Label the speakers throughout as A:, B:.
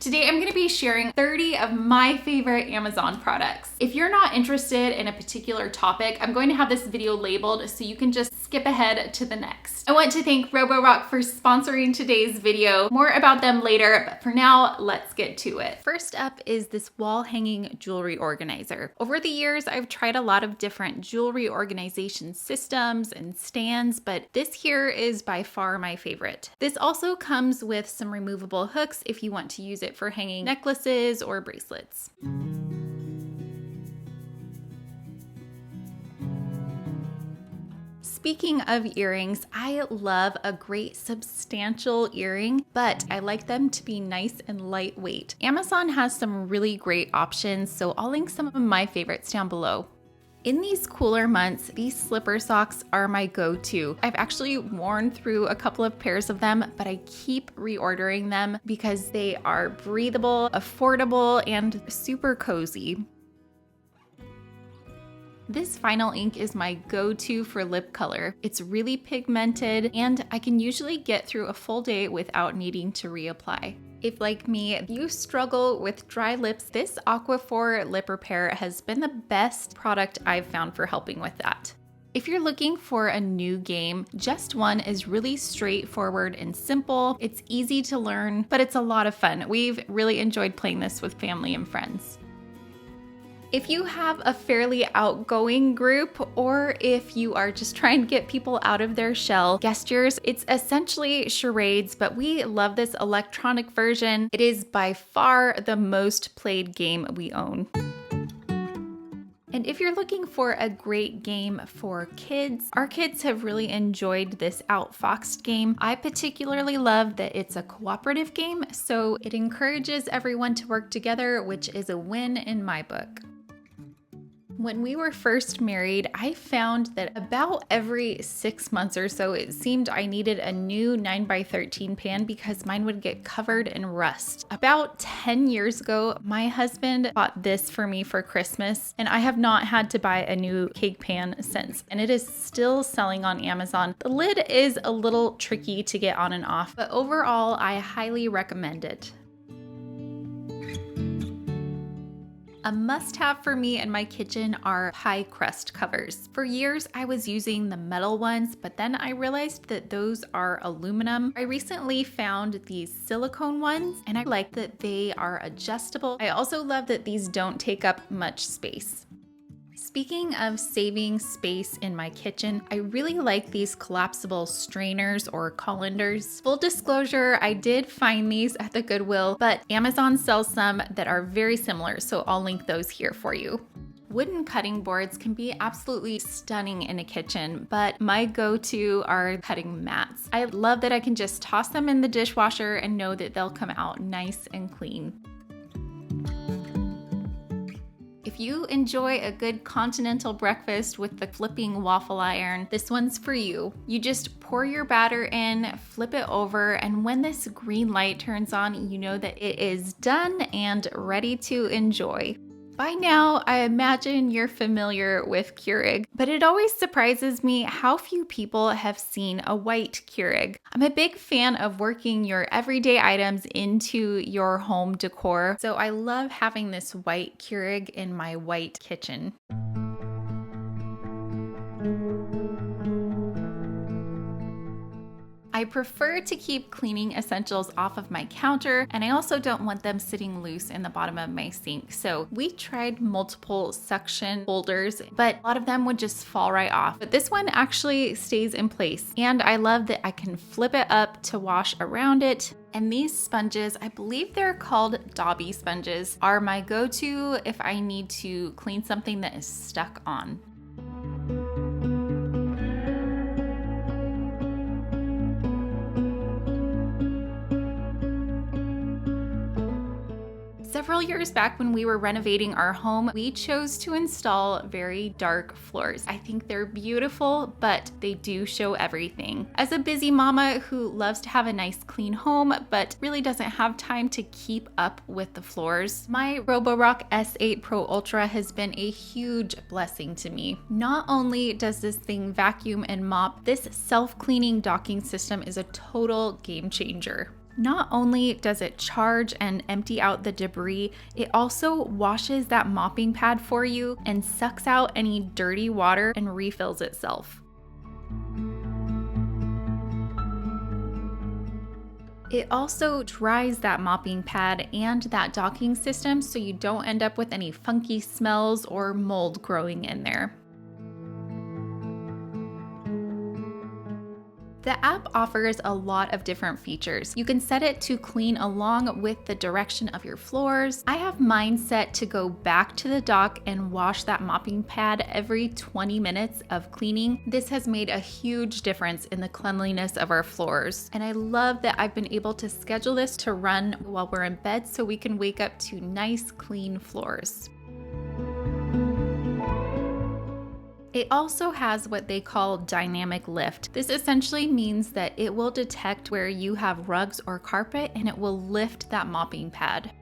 A: Today I'm going to be sharing 30 of my favorite Amazon products. If you're not interested in a particular topic, I'm going to have this video labeled so you can just skip ahead to the next. I want to thank Roborock for sponsoring today's video. More about them later, but for now, let's get to it. First up is this wall hanging jewelry organizer. Over the years, I've tried a lot of different jewelry organization systems and stands, but this here is by far my favorite. This also comes with some removable hooks if you want to use it for hanging necklaces or bracelets. Speaking of earrings, I love a great substantial earring, but I like them to be nice and lightweight. Amazon has some really great options, so I'll link some of my favorites down below. In these cooler months, these slipper socks are my go-to. I've actually worn through a couple of pairs of them, but I keep reordering them because they are breathable, affordable, and super cozy. This vinyl ink is my go-to for lip color. It's really pigmented, and I can usually get through a full day without needing to reapply. If, like me, you struggle with dry lips, this Aquaphor Lip Repair has been the best product I've found for helping with that. If you're looking for a new game, Just One is really straightforward and simple. It's easy to learn, but it's a lot of fun. We've really enjoyed playing this with family and friends. If you have a fairly outgoing group, or if you are just trying to get people out of their shell, Guesstures, it's essentially charades, but we love this electronic version. It is by far the most played game we own. And if you're looking for a great game for kids, our kids have really enjoyed this Outfoxed game. I particularly love that it's a cooperative game, so it encourages everyone to work together, which is a win in my book. When we were first married, I found that about every 6 months or so, it seemed I needed a new 9x13 pan because mine would get covered in rust. About 10 years ago, my husband bought this for me for Christmas, and I have not had to buy a new cake pan since, and it is still selling on Amazon. The lid is a little tricky to get on and off, but overall, I highly recommend it. A must-have for me in my kitchen are pie crust covers. For years, I was using the metal ones, but then I realized that those are aluminum. I recently found these silicone ones, and I like that they are adjustable. I also love that these don't take up much space. Speaking of saving space in my kitchen, I really like these collapsible strainers or colanders. Full disclosure, I did find these at the Goodwill, but Amazon sells some that are very similar, so I'll link those here for you. Wooden cutting boards can be absolutely stunning in a kitchen, but my go-to are cutting mats. I love that I can just toss them in the dishwasher and know that they'll come out nice and clean. If you enjoy a good continental breakfast with the flipping waffle iron, this one's for you. You just pour your batter in, flip it over, and when this green light turns on, you know that it is done and ready to enjoy. By now, I imagine you're familiar with Keurig, but it always surprises me how few people have seen a white Keurig. I'm a big fan of working your everyday items into your home decor, so I love having this white Keurig in my white kitchen. I prefer to keep cleaning essentials off of my counter, and I also don't want them sitting loose in the bottom of my sink. So we tried multiple suction holders, but a lot of them would just fall right off. But this one actually stays in place, and I love that I can flip it up to wash around it. And these sponges, I believe they're called Dobie sponges, are my go-to if I need to clean something that is stuck on. Several years back when we were renovating our home, we chose to install very dark floors. I think they're beautiful, but they do show everything. As a busy mama who loves to have a nice clean home, but really doesn't have time to keep up with the floors, my Roborock S8 Pro Ultra has been a huge blessing to me. Not only does this thing vacuum and mop, this self-cleaning docking system is a total game changer. Not only does it charge and empty out the debris, it also washes that mopping pad for you and sucks out any dirty water and refills itself. It also dries that mopping pad and that docking system so you don't end up with any funky smells or mold growing in there. The app offers a lot of different features. You can set it to clean along with the direction of your floors. I have mine set to go back to the dock and wash that mopping pad every 20 minutes of cleaning. This has made a huge difference in the cleanliness of our floors. And I love that I've been able to schedule this to run while we're in bed so we can wake up to nice, clean floors. It also has what they call dynamic lift. This essentially means that it will detect where you have rugs or carpet and it will lift that mopping pad.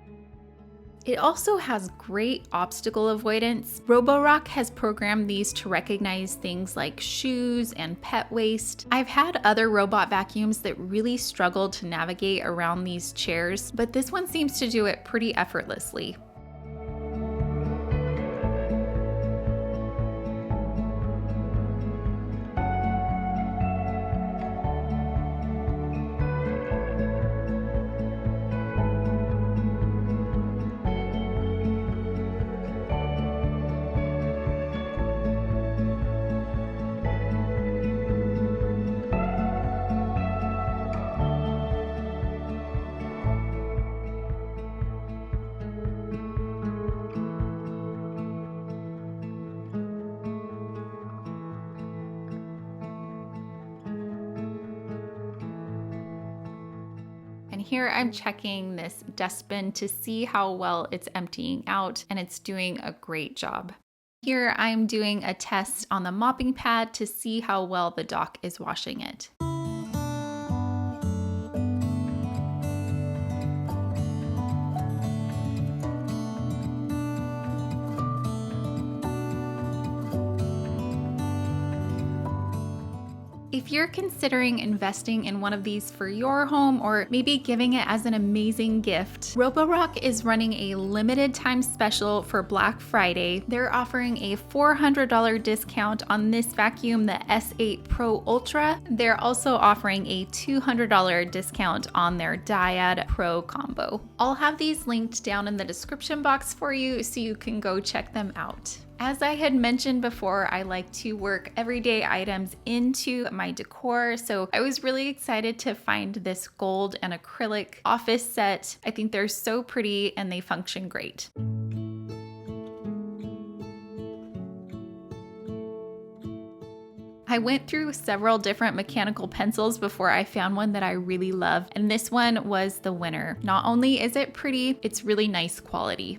A: It also has great obstacle avoidance. Roborock has programmed these to recognize things like shoes and pet waste. I've had other robot vacuums that really struggled to navigate around these chairs, but this one seems to do it pretty effortlessly. And here I'm checking this dustbin to see how well it's emptying out, and it's doing a great job. Here I'm doing a test on the mopping pad to see how well the dock is washing it. If you're considering investing in one of these for your home or maybe giving it as an amazing gift, Roborock is running a limited time special for Black Friday. They're offering a $400 discount on this vacuum, the S8 Pro Ultra. They're also offering a $200 discount on their Dyad Pro combo. I'll have these linked down in the description box for you so you can go check them out. As I had mentioned before, I like to work everyday items into my decor, so I was really excited to find this gold and acrylic office set. I think they're so pretty and they function great. I went through several different mechanical pencils before I found one that I really love, and this one was the winner. Not only is it pretty, it's really nice quality.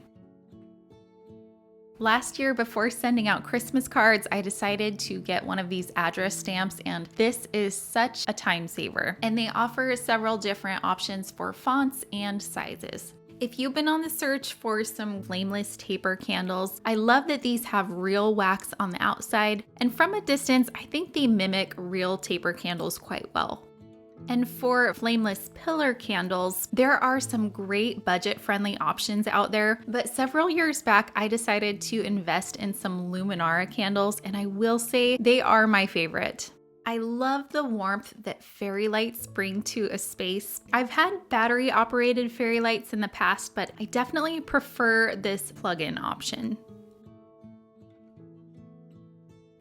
A: Last year, before sending out Christmas cards, I decided to get one of these address stamps, and this is such a time saver. And they offer several different options for fonts and sizes. If you've been on the search for some flameless taper candles, I love that these have real wax on the outside, and from a distance, I think they mimic real taper candles quite well. And for flameless pillar candles, there are some great budget-friendly options out there, but several years back, I decided to invest in some Luminara candles, and I will say they are my favorite. I love the warmth that fairy lights bring to a space. I've had battery-operated fairy lights in the past, but I definitely prefer this plug-in option.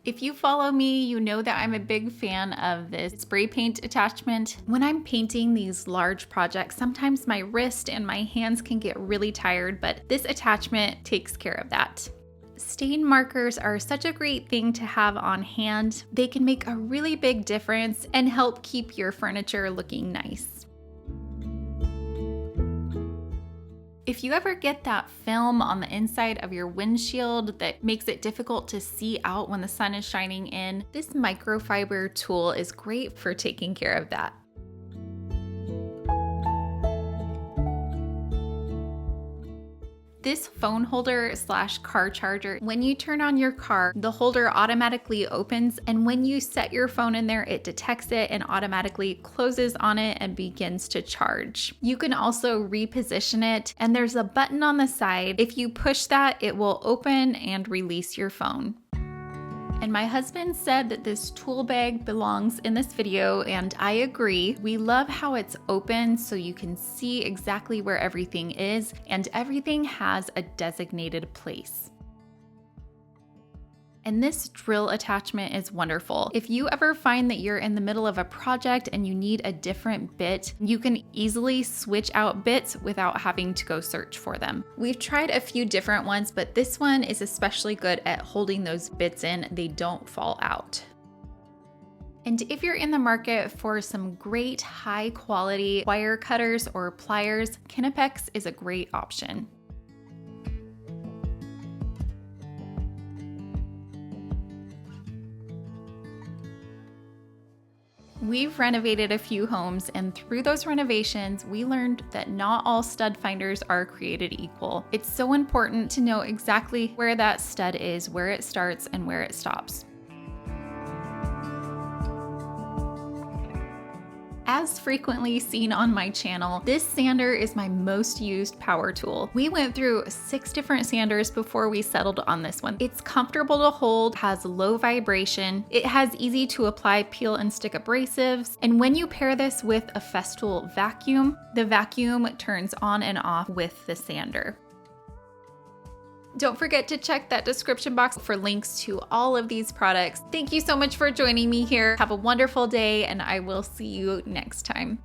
A: If you follow me, you know that I'm a big fan of this spray paint attachment. When I'm painting these large projects, sometimes my wrist and my hands can get really tired, but this attachment takes care of that. Stain markers are such a great thing to have on hand. They can make a really big difference and help keep your furniture looking nice. If you ever get that film on the inside of your windshield that makes it difficult to see out when the sun is shining in, this microfiber tool is great for taking care of that. This phone holder / car charger, when you turn on your car, the holder automatically opens, and when you set your phone in there, it detects it and automatically closes on it and begins to charge. You can also reposition it, and there's a button on the side. If you push that, it will open and release your phone. And my husband said that this tool bag belongs in this video, and I agree. We love how it's open so you can see exactly where everything is, and everything has a designated place. And this drill attachment is wonderful. If you ever find that you're in the middle of a project and you need a different bit, you can easily switch out bits without having to go search for them. We've tried a few different ones, but this one is especially good at holding those bits in. They don't fall out. And if you're in the market for some great high quality wire cutters or pliers, Kinapex is a great option. We've renovated a few homes, and through those renovations, we learned that not all stud finders are created equal. It's so important to know exactly where that stud is, where it starts, and where it stops. As frequently seen on my channel, this sander is my most used power tool. We went through 6 different sanders before we settled on this one. It's comfortable to hold, has low vibration, it has easy to apply peel and stick abrasives, and when you pair this with a Festool vacuum, the vacuum turns on and off with the sander. Don't forget to check that description box for links to all of these products. Thank you so much for joining me here. Have a wonderful day, and I will see you next time.